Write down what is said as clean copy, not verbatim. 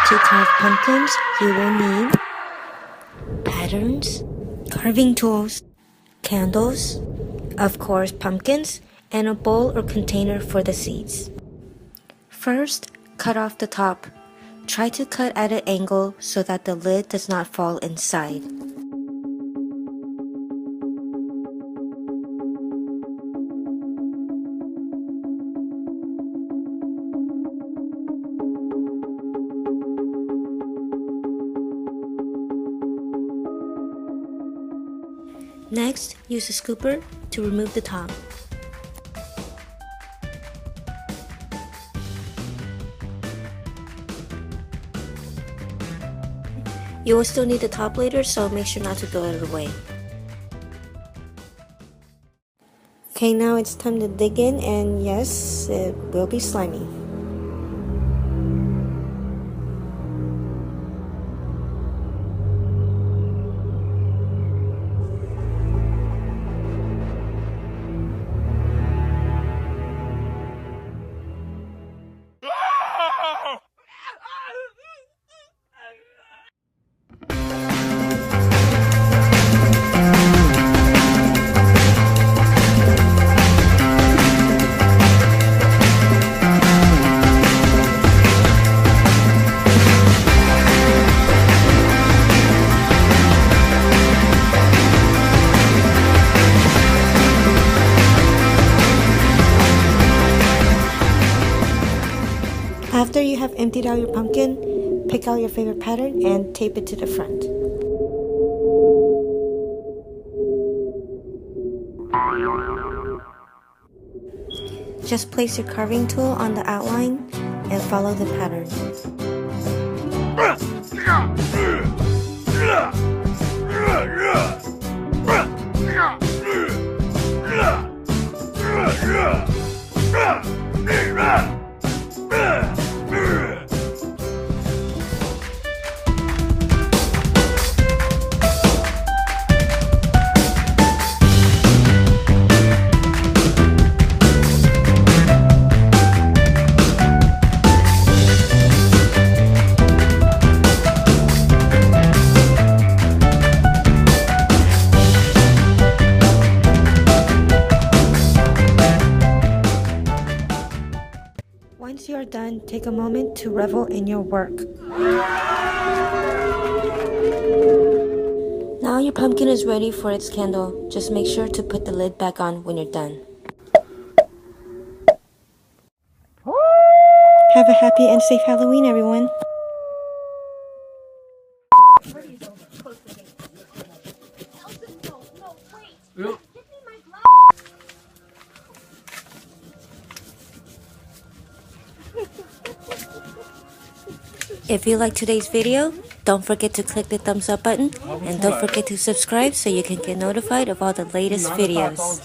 To carve pumpkins, you will need patterns, carving tools, candles, of course pumpkins, and a bowl or container for the seeds. First, cut off the top. Try to cut at an angle so that the lid does not fall inside. Next, use a scooper to remove the top. You will still need the top later, so make sure not to throw it away. Okay, now it's time to dig in, and yes, it will be slimy. After you have emptied out your pumpkin, pick out your favorite pattern and tape it to the front. Just place your carving tool on the outline and follow the pattern. Once you are done, take a moment to revel in your work. Now your pumpkin is ready for its candle. Just make sure to put the lid back on when you're done. Have a happy and safe Halloween, everyone. If you liked today's video, don't forget to click the thumbs up button and don't forget to subscribe so you can get notified of all the latest videos.